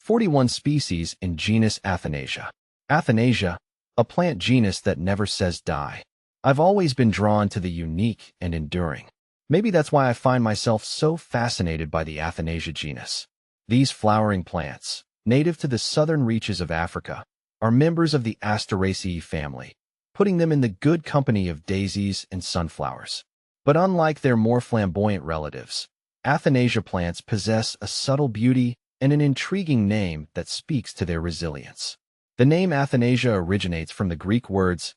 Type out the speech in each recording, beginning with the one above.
41 species in genus Athanasia. Athanasia, a plant genus that never says die. I've always been drawn to the unique and enduring. Maybe that's why I find myself so fascinated by the Athanasia genus. These flowering plants, native to the southern reaches of Africa, are members of the Asteraceae family, putting them in the good company of daisies and sunflowers. But unlike their more flamboyant relatives, Athanasia plants possess a subtle beauty and an intriguing name that speaks to their resilience. The name Athanasia originates from the Greek words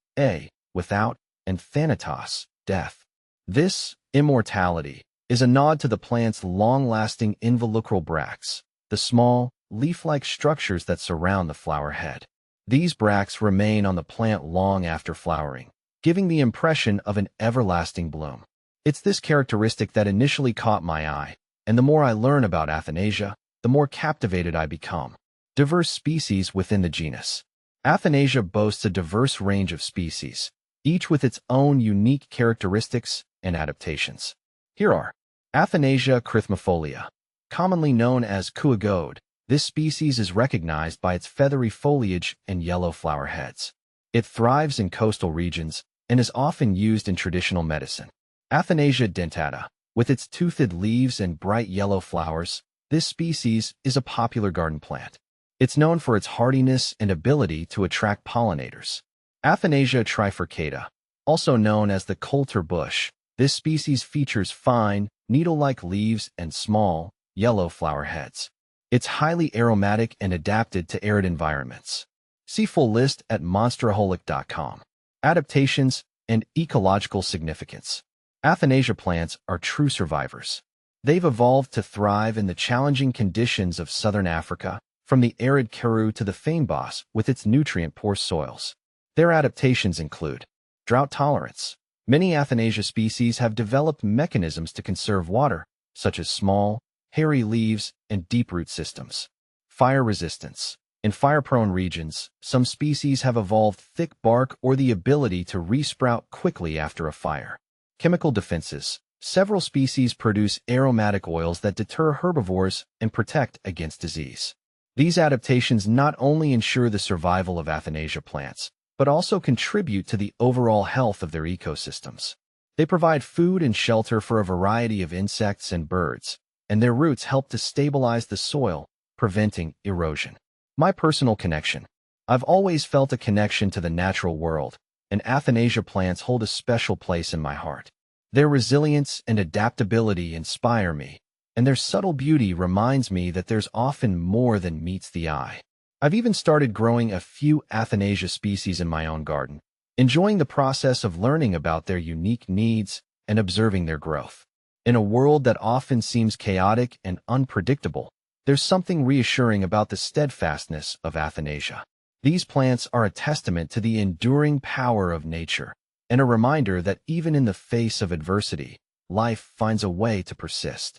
without, and thanatos, death. This immortality is a nod to the plant's long-lasting involucral bracts, the small, leaf-like structures that surround the flower head. These bracts remain on the plant long after flowering, giving the impression of an everlasting bloom. It's this characteristic that initially caught my eye, and the more I learn about Athanasia, the more captivated I become. Diverse species within the genus. Athanasia boasts a diverse range of species, each with its own unique characteristics and adaptations. Here are Athanasia crythmifolia, commonly known as kuagode. This species is recognized by its feathery foliage and yellow flower heads. It thrives in coastal regions and is often used in traditional medicine. Athanasia dentata, with its toothed leaves and bright yellow flowers, this species is a popular garden plant. It's known for its hardiness and ability to attract pollinators. Athanasia trifurcata, also known as the coulter bush, this species features fine, needle-like leaves and small, yellow flower heads. It's highly aromatic and adapted to arid environments. See full list at monsteraholic.com. Adaptations and ecological significance. Athanasia plants are true survivors. They've evolved to thrive in the challenging conditions of southern Africa, from the arid Karoo to the fynbos with its nutrient-poor soils. Their adaptations include drought tolerance. Many Athanasia species have developed mechanisms to conserve water, such as small, hairy leaves and deep root systems. Fire resistance. In fire-prone regions, some species have evolved thick bark or the ability to resprout quickly after a fire. Chemical defenses. Several species produce aromatic oils that deter herbivores and protect against disease. These adaptations not only ensure the survival of Athanasia plants, but also contribute to the overall health of their ecosystems. They provide food and shelter for a variety of insects and birds, and their roots help to stabilize the soil, preventing erosion. My personal connection. I've always felt a connection to the natural world, and Athanasia plants hold a special place in my heart. Their resilience and adaptability inspire me, and their subtle beauty reminds me that there's often more than meets the eye. I've even started growing a few Athanasia species in my own garden, enjoying the process of learning about their unique needs and observing their growth. In a world that often seems chaotic and unpredictable, there's something reassuring about the steadfastness of Athanasia. These plants are a testament to the enduring power of nature, and a reminder that even in the face of adversity, life finds a way to persist.